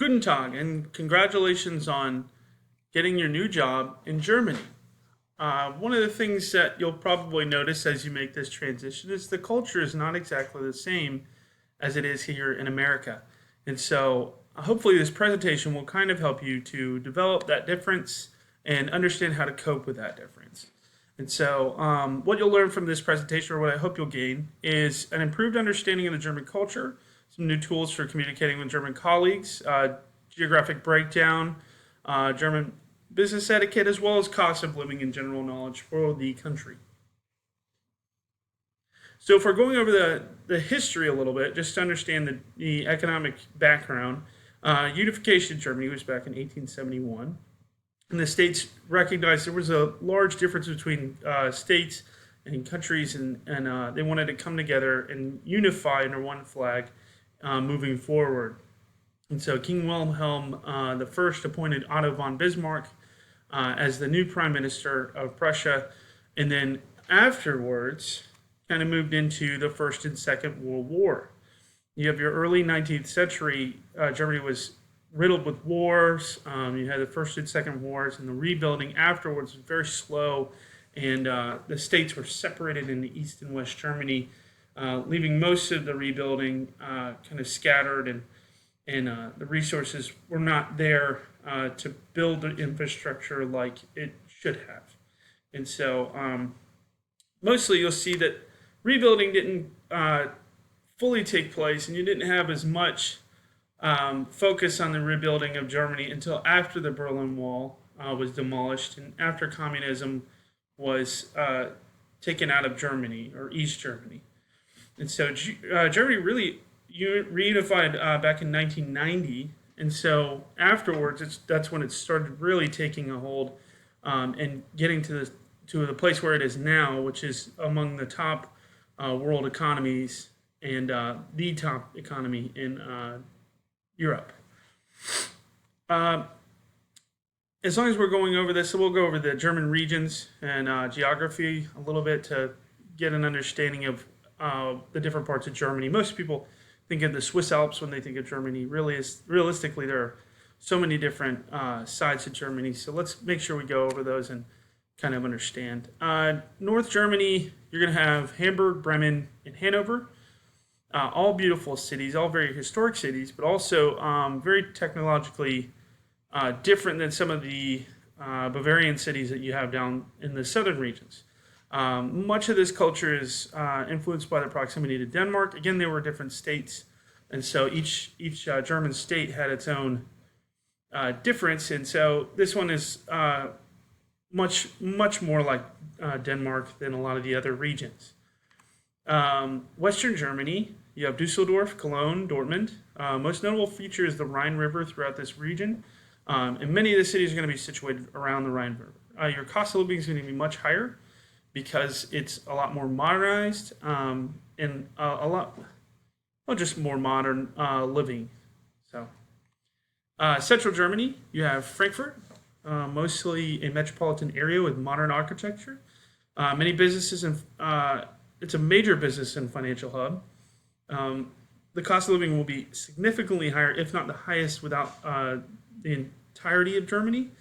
Guten Tag, and congratulations on getting your new job in Germany. One of the things that you'll probably notice as you make this transition is the culture is not exactly the same as it is here in America. And so, hopefully, this presentation will kind of help you to develop that difference and understand how to cope with that difference. And so, what you'll learn from this presentation, or what I hope you'll gain, is an improved understanding of the German culture, some new tools for communicating with German colleagues, geographic breakdown, German business etiquette, as well as cost of living and general knowledge for the country. So, if we're going over the history a little bit, just to understand the economic background, unification of Germany was back in 1871. And the states recognized there was a large difference between states and countries, and they wanted to come together and unify under one flag moving forward. And so King Wilhelm I appointed Otto von Bismarck as the new prime minister of Prussia, and then afterwards kind of moved into the First and Second World War. You have your early 19th century, Germany was riddled with wars. You had the First and Second Wars, and the rebuilding afterwards was very slow, and the states were separated into East and West Germany, leaving most of the rebuilding kind of scattered, and the resources were not there to build the infrastructure like it should have. And so mostly you'll see that rebuilding didn't fully take place, and you didn't have as much focus on the rebuilding of Germany until after the Berlin Wall was demolished and after communism was taken out of Germany, or East Germany. And so Germany really reunified back in 1990, and so afterwards that's when it started really taking a hold and getting to the place where it is now, which is among the top world economies and the top economy in Europe. As long as we're going over this, so we'll go over the German regions and geography a little bit to get an understanding of the different parts of Germany. Most people think of the Swiss Alps when they think of Germany. Realistically, there are so many different sides of Germany. So let's make sure we go over those and kind of understand. North Germany, you're going to have Hamburg, Bremen, and Hanover. All beautiful cities, all very historic cities, but also very technologically different than some of the Bavarian cities that you have down in the southern regions. Much of this culture is influenced by the proximity to Denmark. Again, they were different states, and so each German state had its own difference. And so this one is much more like Denmark than a lot of the other regions. Western Germany, you have Dusseldorf, Cologne, Dortmund. Most notable feature is the Rhine River throughout this region, and many of the cities are going to be situated around the Rhine River. Your cost of living is going to be much higher because it's a lot more modernized and just more modern living. So, Central Germany, you have Frankfurt, mostly a metropolitan area with modern architecture. Many businesses and it's a major business and financial hub. The cost of living will be significantly higher, if not the highest, without the entirety of Germany.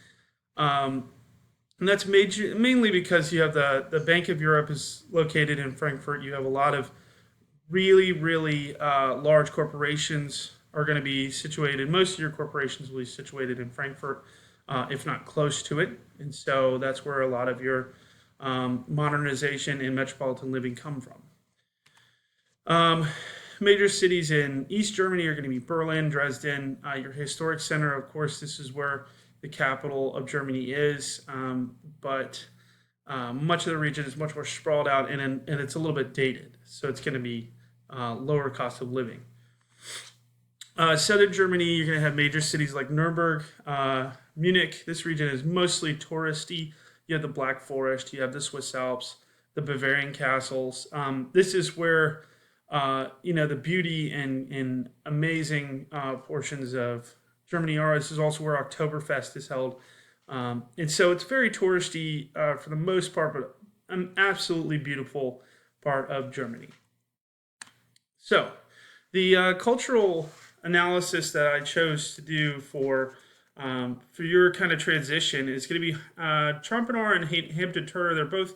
And that's mainly because you have the Bank of Europe is located in Frankfurt. You have a lot of really large corporations are going to be situated. Most of your corporations will be situated in Frankfurt, if not close to it. And so that's where a lot of your modernization and metropolitan living come from. Major cities in East Germany are going to be Berlin, Dresden. Your historic center, of course, this is where the capital of Germany is, but much of the region is much more sprawled out, and it's a little bit dated, so it's going to be lower cost of living. Southern Germany, you're going to have major cities like Nuremberg, Munich. This region is mostly touristy. You have the Black Forest, you have the Swiss Alps, the Bavarian castles. This is where the beauty and amazing portions of Germany are. This is also where Oktoberfest is held. And so it's very touristy for the most part, but an absolutely beautiful part of Germany. So the cultural analysis that I chose to do for your kind of transition is going to be Trumpeter and Hampton Turner. They're both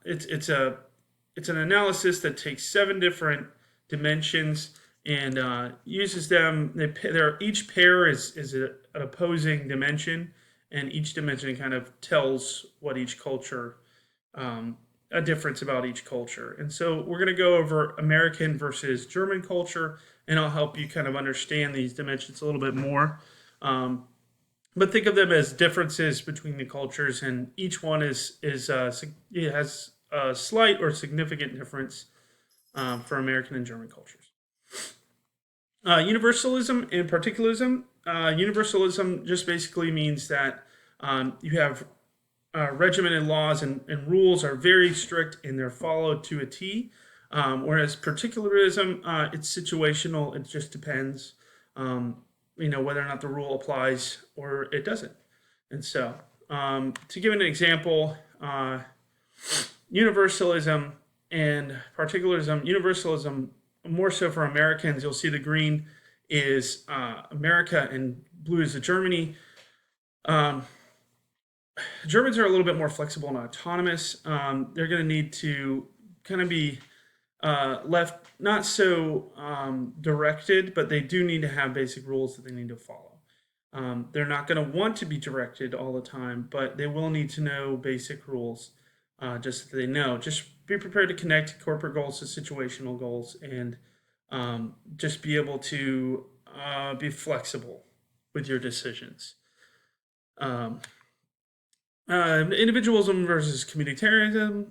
it's an analysis that takes 7 different dimensions and uses them. Each pair is an opposing dimension, and each dimension kind of tells what each culture a difference about each culture. And so we're going to go over American versus German culture, and I'll help you kind of understand these dimensions a little bit more. But think of them as differences between the cultures, and each one it has a slight or significant difference for American and German cultures. Universalism and particularism. Universalism just basically means that you have regimented laws and rules are very strict and they're followed to a T. Whereas particularism, it's situational. It just depends, whether or not the rule applies or it doesn't. And so, to give an example, universalism and particularism. Universalism, more so for Americans, you'll see the green is America and blue is the Germany. Germans are a little bit more flexible and autonomous. They're going to need to kind of be left not so directed, but they do need to have basic rules that they need to follow. They're not going to want to be directed all the time, but they will need to know basic rules just so they know. Just be prepared to connect corporate goals to situational goals and just be able to be flexible with your decisions. Individualism versus communitarianism.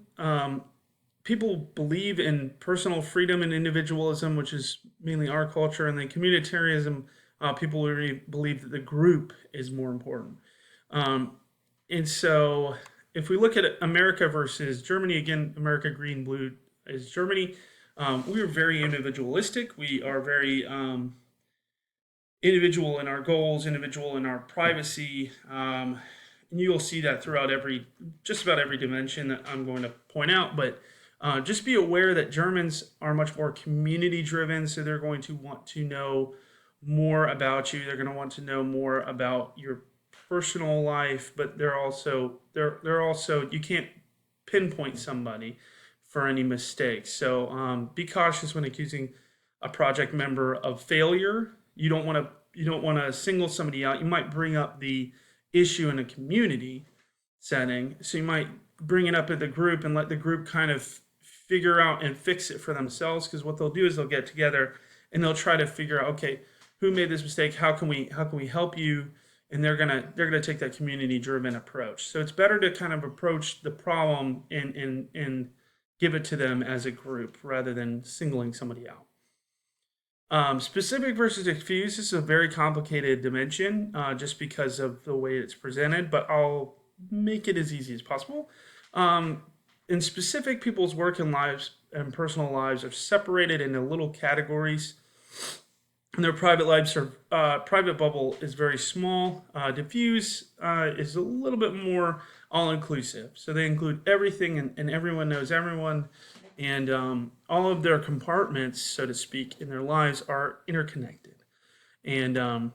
People believe in personal freedom and individualism, which is mainly our culture, and then communitarianism, people really believe that the group is more important. And so, if we look at America versus Germany, again, America green, blue is Germany. We are very individualistic. We are very individual in our goals, individual in our privacy. And you'll see that throughout just about every dimension that I'm going to point out. But just be aware that Germans are much more community driven, so they're going to want to know more about you. They're going to want to know more about your personal life, but they're also you can't pinpoint somebody for any mistakes. So be cautious when accusing a project member of failure. You don't want to single somebody out. You might bring up the issue in a community setting, so you might bring it up at the group and let the group kind of figure out and fix it for themselves, because what they'll do is they'll get together and they'll try to figure out, okay, who made this mistake, how can we help you, and they're gonna take that community driven approach. So it's better to kind of approach the problem and give it to them as a group rather than singling somebody out. Specific versus diffuse is a very complicated dimension just because of the way it's presented, but I'll make it as easy as possible. In specific, people's work and lives and personal lives are separated into little categories, and their private bubble is very small. Diffuse is a little bit more all-inclusive, so they include everything, and everyone knows everyone. And all of their compartments, so to speak, in their lives are interconnected. And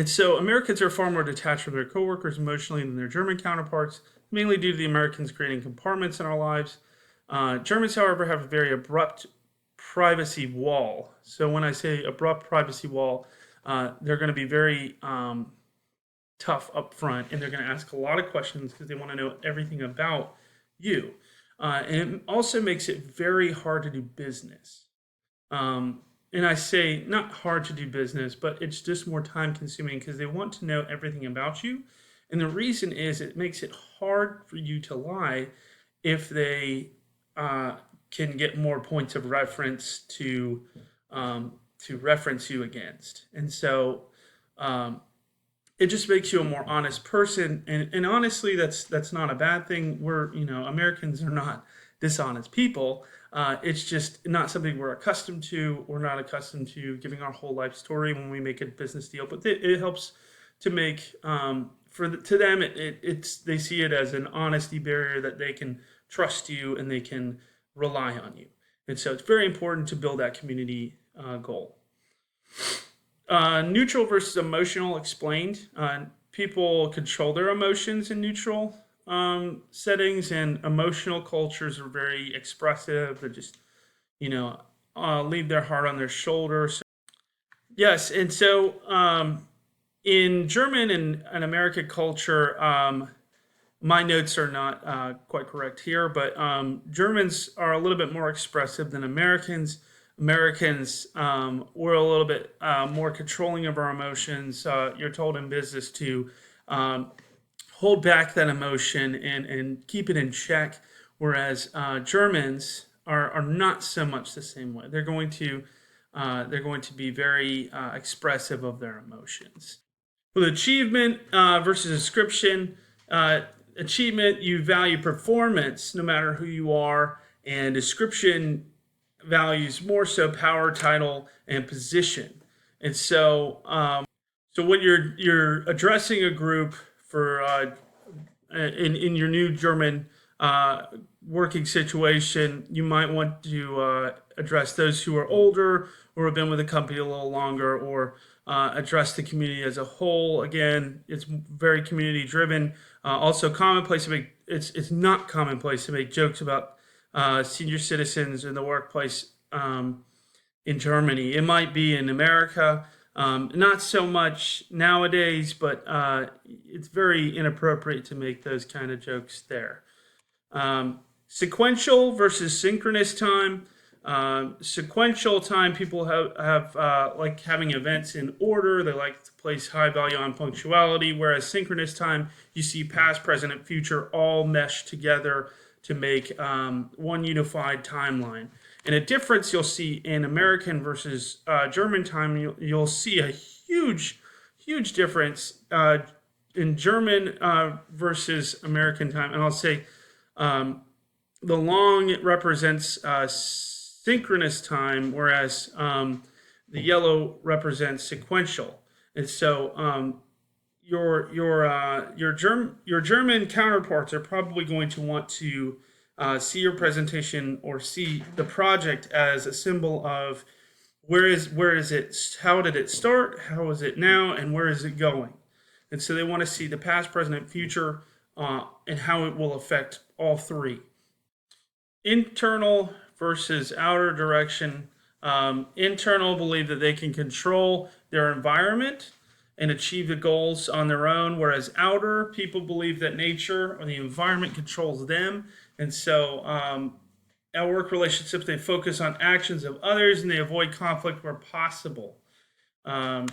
so Americans are far more detached from their coworkers emotionally than their German counterparts, mainly due to the Americans creating compartments in our lives. Germans, however, have a very abrupt privacy wall. So when I say abrupt privacy wall, they're going to be very tough up front, and they're going to ask a lot of questions because they want to know everything about you. And it also makes it very hard to do business. And I say not hard to do business, but it's just more time consuming because they want to know everything about you. And the reason is it makes it hard for you to lie if they can get more points of reference to reference you against. And so it just makes you a more honest person, and honestly, that's not a bad thing. Americans are not dishonest people. It's just not something we're accustomed to. We're not accustomed to giving our whole life story when we make a business deal, but it helps to make to them they see it as an honesty barrier that they can trust you and they can rely on you, and so it's very important to build that community goal. Neutral versus emotional explained. People control their emotions in neutral settings, and emotional cultures are very expressive. They just, you know, leave their heart on their shoulder. So, yes, and so in German and American culture, my notes are not quite correct here, but Germans are a little bit more expressive than Americans. Americans, we're a little bit more controlling of our emotions. You're told in business to um, hold back that emotion and keep it in check, whereas Germans are not so much the same way. They're going to be very expressive of their emotions. With achievement versus description, uh, achievement, you value performance no matter who you are, and description values more so power, title, and position. And so when you're addressing a group for in your new German uh, working situation, you might want to address those who are older or have been with the company a little longer, or address the community as a whole. Again, it's very community driven. Also, commonplace to make it's not commonplace to make jokes about senior citizens in the workplace in Germany. It might be in America. Not so much nowadays, but it's very inappropriate to make those kind of jokes there. Sequential versus synchronous time. Sequential time, people have like having events in order. They like to place high value on punctuality, whereas synchronous time, you see past, present, and future all mesh together to make one unified timeline. And a difference you'll see in American versus German time, you'll see a huge difference in German versus American time. And I'll say the long represents synchronous time, whereas the yellow represents sequential. And so your German counterparts are probably going to want to see your presentation or see the project as a symbol of where is it, how did it start, how is it now, and where is it going. And so they want to see the past, present, and future, and how it will affect all three. Internal versus outer direction. Internal believe that they can control their environment and achieve the goals on their own, whereas outer people believe that nature or the environment controls them. And so our work relationships, they focus on actions of others and they avoid conflict where possible. Um,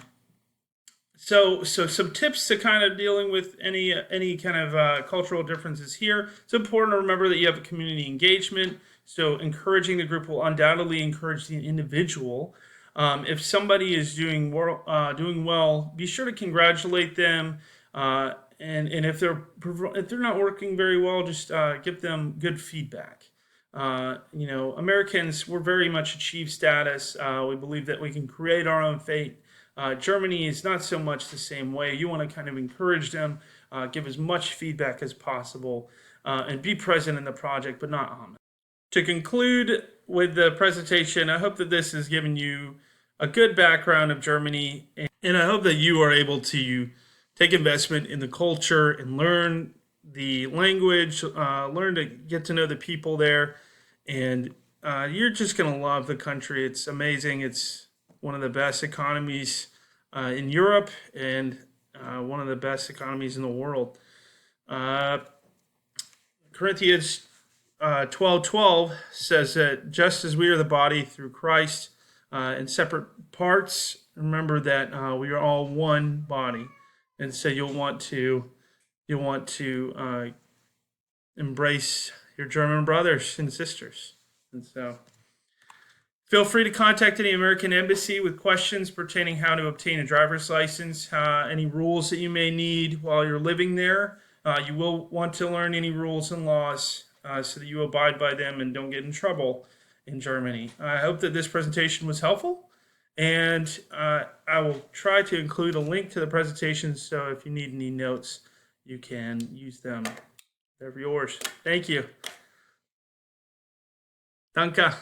so some tips to kind of dealing with any kind of cultural differences here. It's important to remember that you have a community engagement. So encouraging the group will undoubtedly encourage the individual. If somebody is doing well, be sure to congratulate them. And if they're not working very well, just give them good feedback. Americans, we're very much achieve status. We believe that we can create our own fate. Germany is not so much the same way. You want to kind of encourage them, give as much feedback as possible, and be present in the project, but not on it. To conclude with the presentation, I hope that this has given you a good background of Germany, and I hope that you are able to take investment in the culture and learn the language, learn to get to know the people there, and you're just going to love the country. It's amazing. It's one of the best economies in Europe and one of the best economies in the world. Corinthians 12:12 says that just as we are the body through Christ in separate parts, remember that we are all one body, and so you'll want to embrace your German brothers and sisters, and so. Feel free to contact any American embassy with questions pertaining how to obtain a driver's license, any rules that you may need while you're living there. You will want to learn any rules and laws so that you abide by them and don't get in trouble in Germany. I hope that this presentation was helpful, and I will try to include a link to the presentation, so if you need any notes, you can use them. They're yours. Thank you. Danke.